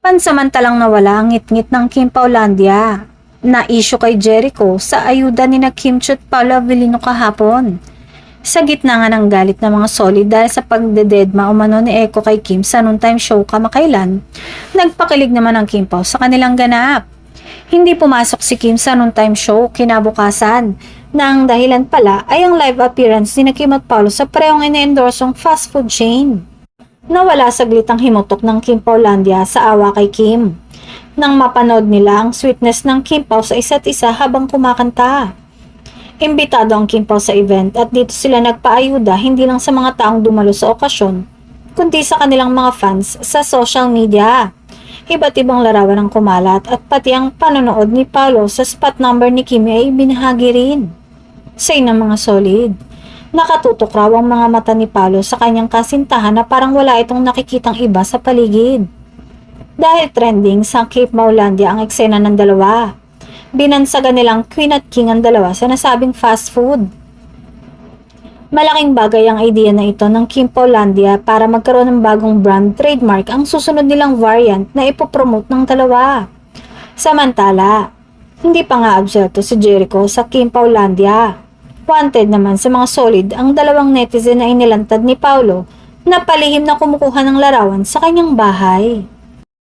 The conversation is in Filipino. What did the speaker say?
Pansamantalang nawala ang ngit-ngit ng Kim Paulandia na issue kay Jericho sa ayuda ni na Kim Chu at Paolo Avellino kahapon. Sa gitna nga ng galit ng mga solid dahil sa pagdededma umano ni Echo kay Kim sa noontime show kamakailan, nagpakilig naman ang Kim Pao sa kanilang ganap. Hindi pumasok si Kim sa noontime show kinabukasan na ang dahilan pala ay ang live appearance ni na Kim at Paolo sa parehong ine-endorsong fast food chain. Nawala saglit ang himutok ng Kim Paulandia sa awa kay Kim nang mapanood nila ang sweetness ng Kim Pao sa isa't isa habang kumakanta. Imbitado ang Kim Pao sa event at dito sila nagpaayuda hindi lang sa mga taong dumalo sa okasyon, kundi sa kanilang mga fans sa social media. Iba't ibang larawan ang kumalat at pati ang panonood ni Paolo sa spot number ni Kim ay binahagi rin. Say ng mga solid, nakatutok raw ang mga mata ni Paolo sa kanyang kasintahan na parang wala itong nakikitang iba sa paligid. Dahil trending sa Cape Paulandia ang eksena ng dalawa, binansagan nilang Queen at King ang dalawa sa nasabing fast food. Malaking bagay ang idea na ito ng Kim Paulandia para magkaroon ng bagong brand trademark ang susunod nilang variant na ipopromote ng dalawa. Samantala, hindi pa nga absuelto si Jericho sa Kim Paulandia. Wanted naman sa mga solid ang dalawang netizen na inilantad ni Paolo na palihim na kumukuha ng larawan sa kanyang bahay.